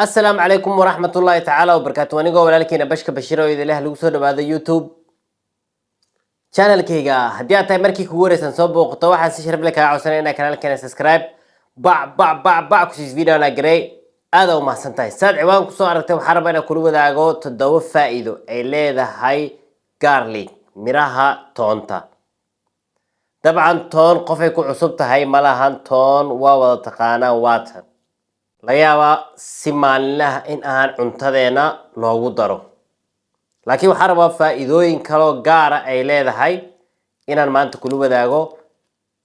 السلام عليكم ورحمة الله تعالى وبركاته. أنا قول لكن بشك بشير وإذا له لوسود بهذا يوتيوب channel كيجا هدي أتاي مركي كورة سنصب وقطوة حاسس شرب لك عاوزنا إن كنال كنا سبسكرايب باع كوشيس فيديو أنا جري هذا وما سنتاي ساد عوام كسو عرفتم حرب أنا كل وذا عقو تدو فائدة إلى ذا هاي garlic مراها تونتا. طبعا تون قفي كو عصبت هاي ملاهن تون ووضع تقانا واتن laga yaabaa si maalinlaha in aan cuntadeena loogu daro laakiin waxaan rabaa faa'iidooyin kale oo gaar ah ay leedahay inaan maanta kula wadaago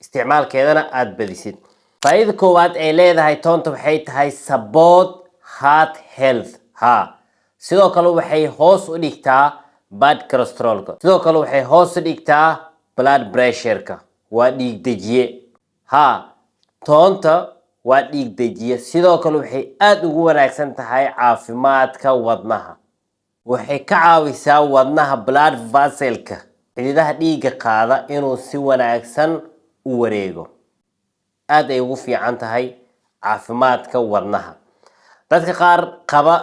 isticmaalkeedana aad badisid. Faa'iido koowaad ay leedahay toonta waxay tahay support heart health. Sidoo kale waxay hoos u dhigtaa bad cholesterolka. Sidoo kale waxay hoos u dhigtaa blood pressureka. Waa dhiig dejiye. Toonta waa dhiig dejiye. Sidoo kale waxay aad ugu wanaagsan tahay caafimaadka wadnaha. waxay ka caawisaa wadnaha blood vesselka xididaha dhiigga qaada inuu si wanaagsan u wareego. aad ay ugu fiican tahay caafimaadka wadnaha. dadka qaar qaba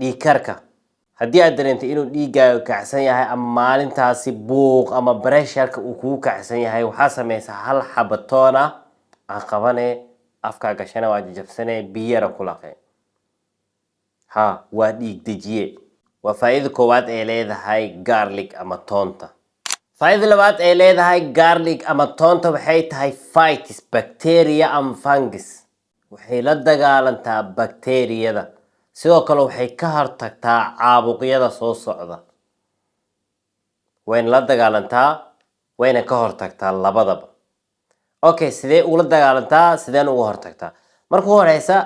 dhiig karka haddii aad dareentay inuu dhiiggaaga kacsan yahay ama maalintaasi buuq ama pressureka uu kugu kacsan yahay waxaa samaysaa hal xabo toon ah aan qabane afkaa gashana waa jajabsane biyara ku laqe. waa dhiig dejiye. waa faa'iido koowaad ay leedahay garlic ama toonta. faa'iido labaad ay leedahay garlic ama toonta waxay tahay fights bacteria and fungus. waxay la dagaalantaa bakteeriyada. sidoo kale waxay ka hortagtaa caabuqyada soo socda. wayna la dagaalantaa wayna ka hortagtaa labadaba. okay, sidee ula dagaalantaa sideen uga hortagtaa? marka horeysa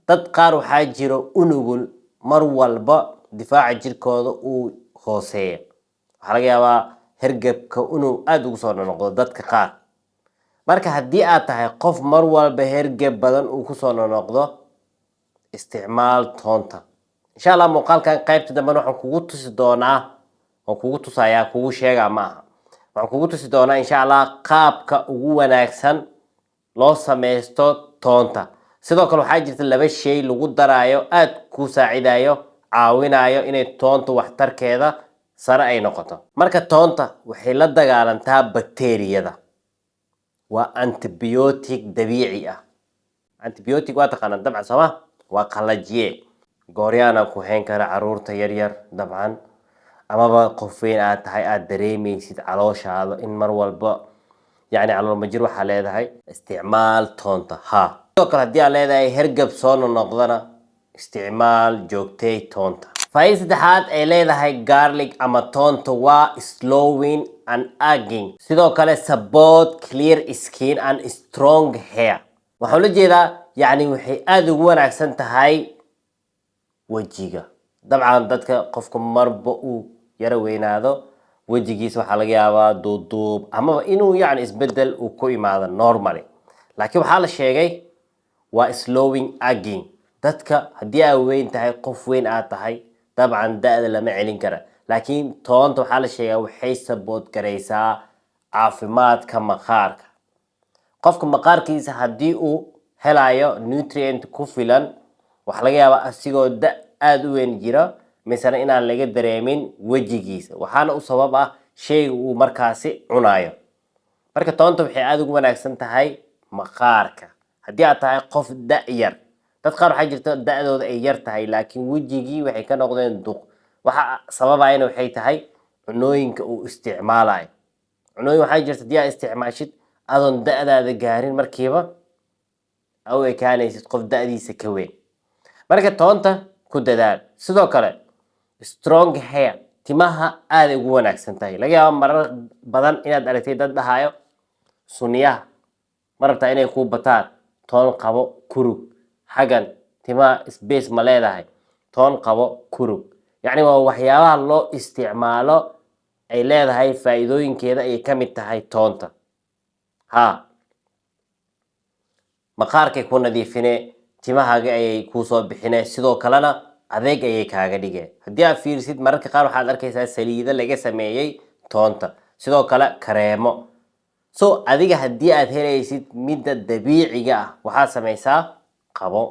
dad qaar waxaa jiro unugul mar walba difaaca jirkooda uu hooseeyo. waxaa laga yaabaa hergebka inuu aad ugu soo noqdo dadka qaar. marka haddii aad tahay qof mar walba hergeb badan uu kusoo noqdo isticmaal toonta. insha allah muuqaalkan qaybta dambe waxaan kugu tusi doonaa oo kugu tusayaa kugu sheegaa ma aha. waxaan kugu tusi doonaa insha allah qaabka ugu wanaagsan loo sameysto toonta. sidoo kale waxaa jirta laba shay lagu daraayo aad ku saacidayo caawinayo inay toonta waxtarkeeda sare ay noqoto. marka toonta waxay la dagaalantaa bakteeriyada. waa antibiotic dabiici ah. antibiotic waa taqaanaa dabcan sooma waa qalajiye. gooryaana ku hayn kara caruurta yaryar dabcan amaba qof weyn aad tahay aad dareemaysid calooshaada in mar walba يعني على المجر waxaa leedahay isticmaal toonta. sidoo kale haddii aad leedahay hergeb soo noqdana isticmaal joogtay toonta. faa'iido saddexaad ay leedahay garlic ama toonta waa slowing and aging. sidoo kale support clear skin and strong hair. waxaan la jeedaa yani waxay aad ugu wanaagsan tahay wajiga. dabcan dadka qofka marba uu yara weynaado wajigiisa waxaa laga yaabaa duuduub ama inuu yani isbedel uu ku imaado normally. laakiin waxaa la sheegay waa slowing aging. dadka haddii aad weyn tahay qof weyn aad tahay dabcan da'da lama celin kara. laakiin toonta waxaa la sheegaa waxay support garaysaa caafimaadka maqaarka. qofka maqaarkiisa haddii uu helayo nutrient ku filan waxaa laga yaabaa asigoo aad u weyn jira مثلا inaan laga dareemin wajigiisa. waxaana u sabab ah shayga uu markaasi cunayo. marka toonta waxay aad ugu wanaagsan tahay maqaarka. haddii aad tahay qof yar dad qaar waxaa jirta da'dooda ay yar tahay laakiin wajigii waxay ka noqdeen duq. waxa sababayna waxay tahay cunooyinka uu isticmaalayo. cunooyin waxaa jirta haddii aad isticmaashid adoon da'daada gaarin markiiba aw ekaanaysid qof da'diisa ka weyn. marka toonta ku dadaal. sidoo kale strong hair timaha aad ugu wanaagsan tahay. laga yaabo marar badan inaad aragtay dad dhahayo sunniyaha ma rabtaa inay ku bataan toon qabo kurug xagan timaha space ma leedahay toon qabo kurug. yani waa waxyaabaha loo isticmaalo ay leedahay faa'iidooyinkeeda ay ka mid tahay toonta. maqaarkay ku nadiifine timahaaga ayay kuu soo bixine sidoo kalena adeeg ayay kaaga dhigeen. haddii aad fiirisid mararka qaar waxaad arkaysaa saliido laga sameeyey toonta. sidoo kale kareemo. so adiga haddii aad helaysid midda dabiiciga ah waxaad samaysaa qabo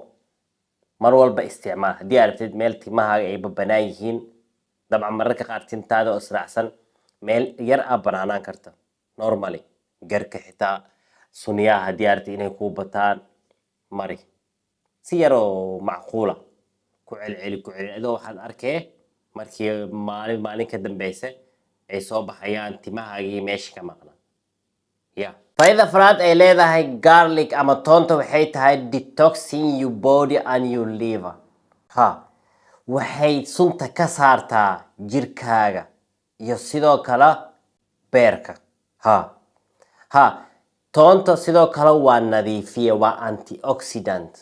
mar walba isticmaal. haddii aad rabtid meel timahaaga ay banaan yihiin, dabcan mararka qaar tintaada oo israacsan meel yar aa banaanaan karta normally. garka xitaa sunniyaha haddii aad rabtid inay kuu bataan mari si yar oo macquula, ku celceli ku celceli, adoo waxaad arkee markii maalin ka dambeysa ay soo baxayaan timahaagii meesha ka maqnaa. faa'iida afraad ay leedahay garlic ama toonta waxay tahay detoxing your body and your liver. waxay sunta ka saartaa jirkaaga iyo sidoo kale beerka. toonta sidoo kale waa nadiifiye, waa antioxidant.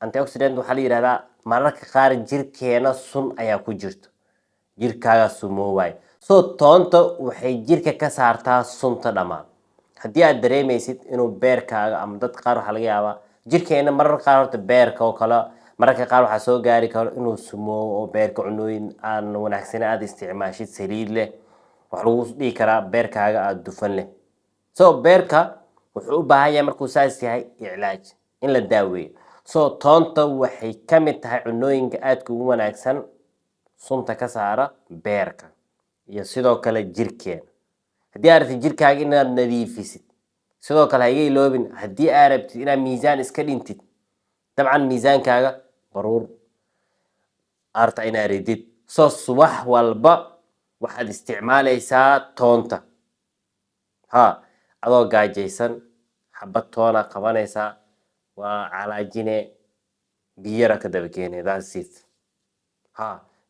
antioxidant waxaa la yidhahdaa mararka qaar jirkeena sun ayaa ku jirto, jirkaaga sumoowaayo. so toonta waxay jirka ka saartaa sunta dhammaan. haddii aad dareemaysid inuu beerkaaga ama dadka qaar waxaa laga yaabaa jirkeena mararka qaar horta beerka oo kale mararka qaar waxaa soo gaari karo inuu sumoowo oo beerka cunooyin aan wanaagsan aad isticmaashid, saliid leh, wax lagu dhihi karaa beerkaaga aad dufan leh. so beerka wuxuu u baahan yahay markuu saas yahay iclaaj in la daaweeyo. so toonta waxay ka mid tahay cunooyinka aadka ugu wanaagsan sunta ka saara beerka iyo sidoo kale jirkeena. haddii aad rabtid jirkaaga inaad nadiifisid, sidoo kale ha iga iloobin haddii aad rabtid inaad miisaan iska dhintid, dabcan miisaankaaga baruur aarta inaad ridid. so subax walba waxaad isticmaalaysaa toonta. adoo gaajaysan xabad toona qabanaysaa, waa calaajine biyara ka daba keenay, that's it.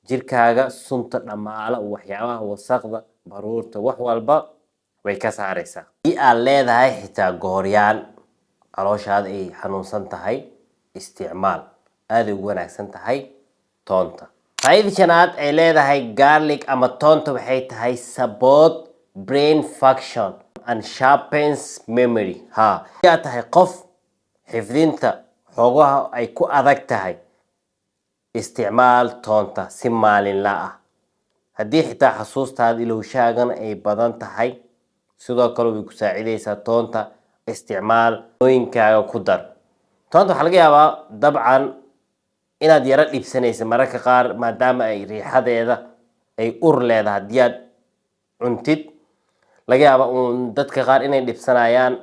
jirkaaga sunta dhammaala, waxyaabaha wasaqda, baruurta, wax walba way ka saaraysaa. haddii aad leedahay xitaa gooryaan, calooshaada ay xanuunsan tahay, isticmaal, aaday ugu wanaagsan tahay toonta. faa'iida shanaad ay leedahay garlic ama toonta waxay tahay support brain function and sharpens memory. haddii aad tahay qof xifdinta xoogaha ay ku adag tahay, isticmaal toonta si maalinla ah. haddii xitaa xasuustaada ilowshaagana ay badan tahay, sidoo kale way ku saacidaysaa toonta. isticmaal nooyinkaaga ku dar. toonta waxaa laga yaabaa dabcan inaad yara dhibsanaysa mararka qaar maadaama ay riixadeeda ay ur leedahay. haddii aad cuntid laga yaaba dadka qaar inay dhibsanayaan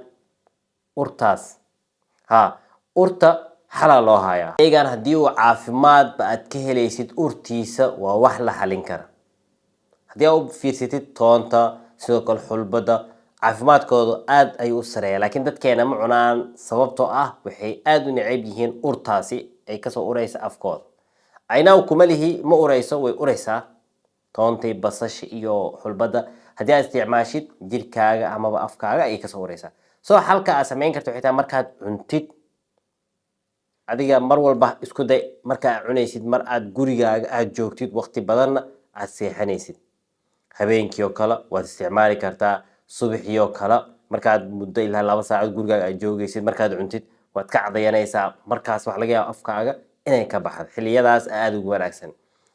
urtaas. urta xalaa loo hayaa. eegan haddii uu caafimaadba aad ka helaysid urtiisa waa wax la xalin kara. haddii aad u fiirsatid toonta sidoo kale xulbada caafimaadkooda aad ayuu u sareeya, laakiin dadkeena ma cunaan sababtoo ah waxay aad u neceb yihiin urtaasi ay kasoo uraysa afkooda. aynaw kuma lihi ma urayso, way uraysaa toontay, basasha iyo xulbada. haddii aad isticmaashid jirkaaga amaba afkaaga ayay kasoo uraysaa. so halka aad samayn karto xitaa markaad cuntid, adiga mar walba isku day marka aad cunaysid mar aad gurigaaga aad joogtid waqti badanna aad seexanaysid. habeenkii oo kale waad isticmaali kartaa, subaxii oo kale markaad muddo ilaa 2 saacadood gurigaaga aad joogaysid, markaad cuntid waad ka cadayanaysaa. markaas wax laga yaabo afkaaga inay ka baxdo. xilliyadaas aad ugu wanaagsan.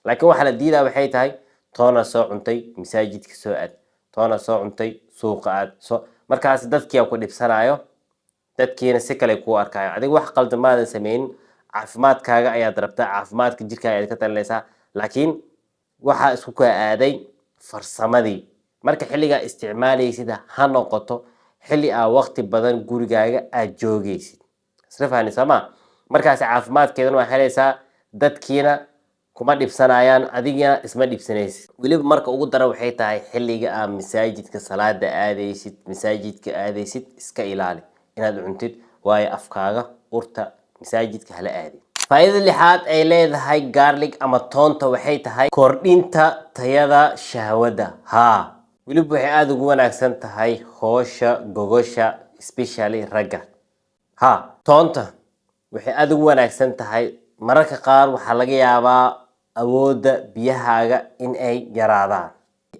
laakiin waxa la diidaa waxay tahay toona soo cuntay masaajidka soo aad, toona soo cuntay suuqa aad, markaas dadkii ku dhibsanayo, dadkiina si kale ku arkayo. adiga wax qaldan maadan sameyn, caafimaadkaaga ayaad rabtaa, caafimaadka jirkaaga ayaad ka talinaysaa, laakiin waxaa isku kaa aaday farsamadii. marka xilligaa isticmaalaysid ha noqoto xilli aad waqti badan gurigaaga aad joogaysid. isla fahanaysaa ma? markaas caafimaadkeedana waa helaysaa, dadkiina kuma dhibsanayaan, adigina isma dhibsanaysid. weliba marka ugu daran waxay tahay xilliga aad masaajidka salaada aadaysid, masaajidka aadaysid iska ilaali inaad cuntid, waayo afkaaga urta masaajidka hala aadin. faa'iida lixaad ay leedahay garlic ama toonta waxay tahay kordhinta tayada shahwada. weliba waxay aad ugu wanaagsan tahay hoosha gogosha, especially ragga. toonta waxay aad ugu wanaagsan tahay. mararka qaar waxaa laga yaabaa awoodda biyahaaga in ay yaraadaan,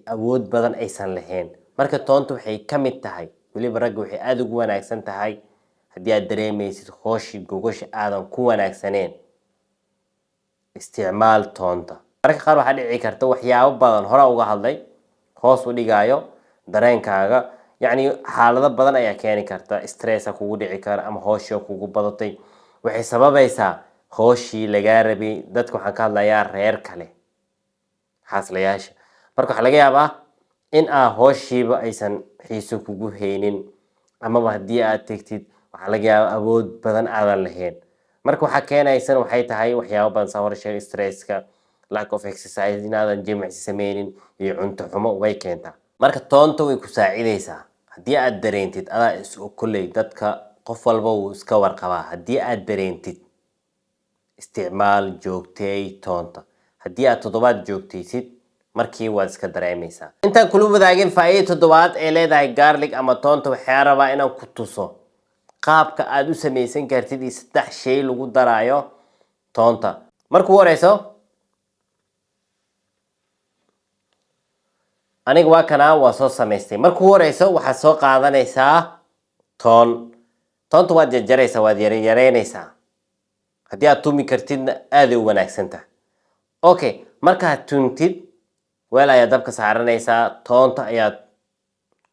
awood badan aysan lahayn. marka toonta waxay ka mid tahay, weliba ragga waxay aad ugu wanaagsan tahay haddii aad dareemaysid hooshi gogosha aadan ku wanaagsaneen, isticmaal toonta. mararka qaar waxaa dhici karta waxyaabo badan hore uga hadlay hoos u dhigayo dareenkaaga, yacni xaalado badan ayaa keeni karta. stressa kugu dhici kara ama hoosha kugu badatay, waxay sababaysaa hooshii lagaa rabay. dadka waxaan ka hadlayaa reer kale, xaaslayaasha. marka waxaa laga yaabaa in hooshiiba aysan xiiso kugu haynin, amaba haddii aad tegtid waxaa laga yaabaa awood badan aadan lahayn. marka waxaa keenaysan waxay tahay waxyaabo badan saa hore sheegay, stresska, lack of exercise, inaadan jimicsi sameynin, iyo cunto xumo way keentaa. marka toonta way ku saacidaysaa haddii aad dareentid. adaa is kolley dadka qof walba wuu iska warqabaa. haddii aad dareentid isticmaal joogteey toonta. haddii aad 7 joogtaysid markii waad iska dareemaysaa. intaan kula wadaagin faa'iido 7 ee leedahay garlic ama toonta, waxaa rabaa inaan ku tuso qaabka aad u samaysan kartid iyo 3 shay lagu daraayo toonta. marka ugu horeyso aniga waa kana waa soo samaystay. marka ugu horeyso waxaad soo qaadanaysaa toonta waad jarjaraysaa, waad yareynaysaa. haddii aad tumi kartidna aaday u wanaagsan tahay. okay, markaad tuntid weel ayaad dabka saaranaysaa, toonta ayaad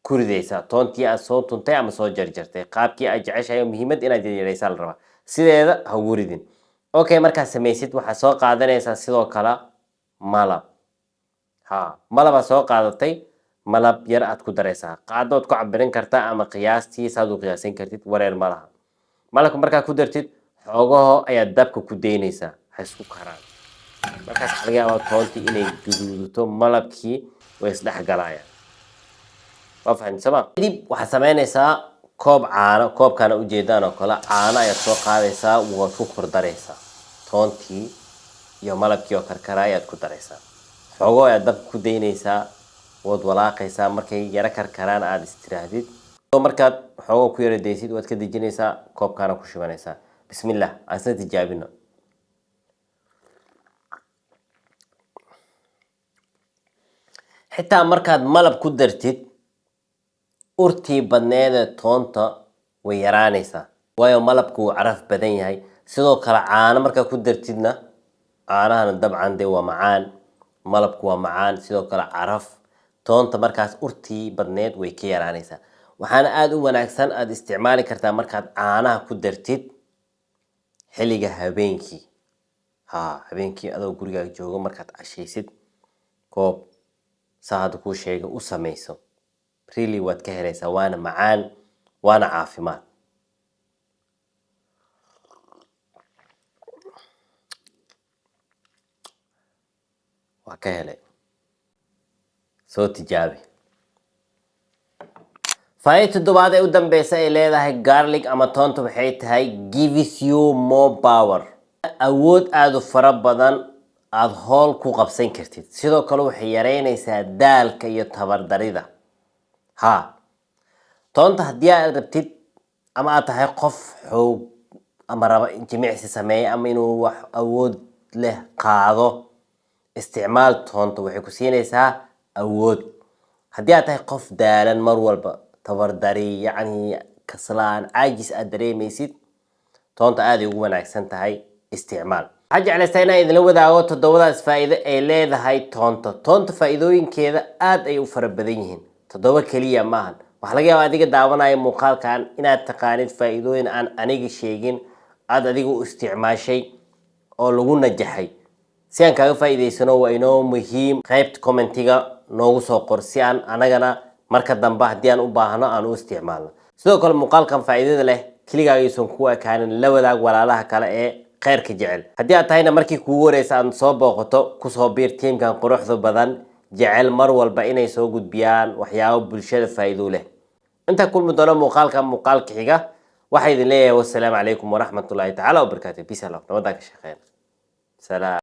ku ridaysaa. toontii aad soo tuntay ama soo jarjartay qaabkii aad jeceshahay, muhiimad inaad yareysaa la rabaa, sideeda ha ugu ridin. okay, markaad samaysid waxaad soo qaadanaysaa sidoo kale malab. malabaad soo qaadatay, malab yar aad ku daraysaa. qaadaad ku cabirin kartaa ama qiyaastii saad u qiyaasan kartid, wareer ma laha. malabka markaad ku dartid xoogaho ayaad dabka ku daynaysaa, ha isku karaan. markaas waxaa laga yaabaa toontii inay guduudato, malabkii way isdhex galayaan. waa fahamsama. kadib waxaad samaynaysaa koob caano, koobkaana ujeedaan oo kale caano ayaad soo qaadaysaa, waad ku kordaraysaa. toontii iyo malabkii oo karkara ayaad ku daraysaa. xoogo ayaad dabka ku daynaysaa, waad walaaqaysaa. markay yara karkaraan aad istiraahdid, markaad xoogo ku yara daysid waad ka dejinaysaa, koobkaana ku shubanaysaa. bismillah, aan isla tijaabino. xitaa markaad malab ku dartid urtii badneeda toonta way yaraanaysaa, waayo malabku wuu caraf badan yahay. sidoo kale caano markaad ku dartidna, caanahana dabcan dee waa macaan, malabku waa macaan, sidoo kale caraf. toonta markaas urtii badneed way ka yaraanaysaa. waxaana aada u wanaagsan aad isticmaali kartaa markaad caanaha ku dartid xilliga habeenkii. habeenkii adoo gurigaaga joogo markaad cashaysid, koob saa hadda kuu sheega u samayso, really waad ka helaysaa. waana macaan, waana caafimaad. waa ka helay, soo tijaabi. faa'iido 7 ee u dambeysa ay leedahay garlic ama toonta waxay tahay gives you more power. awood aada u fara badan aada howl ku qabsan kartid. sidoo kale waxay yareynaysaa daalka iyo tabardarida. toonta haddii aad rabtid ama aad tahay qof xoog ama raba jimicsi sameeye ama inuu wax awood leh qaado, isticmaal toonta, waxay ku siinaysaa awood. haddii aad tahay qof daalan mar walba, tabardari, yacni kaslaan, caajis aad dareemaysid, toonta aaday ugu wanaagsan tahay, isticmaal. waxaan jeclaystaa inaan idinla wadaago 7daas faa'iido ay leedahay toonta. toonta faa'iidooyinkeeda aad ay u fara badan yihiin, 7 keliya maahan. waxaa laga yaabaa adiga daawanaya muuqaalkan inaad taqaanid faa'iidooyin aan aniga sheegin, aad adiga u isticmaashay oo lagu najaxay. si aan kaaga faa'iidaysano waa inoo muhiim qaybta commentiga noogu soo qor, si aan anagana marka dambe haddii aan u baahno aan u isticmaalno. sidoo kale muuqaalkan faa'iidada leh keligaa aysan ku ekaanin, la wadaag walaalaha kale ee khayrka jecel. haddii aad tahayna markii kugu horeysa aad soo booqato, kusoo biir tiimkan quruxda badan, jecel mar walba inay soo gudbiyaan waxyaabo bulshada faa'iido leh. inta kulmi doono muuqaalka xiga, waxaa idin leeyahay wassalaamu calaykum waraxmatullaahi tacaala wabarakaatu. peace and love. nabadaan ka shaqeyn. salaam.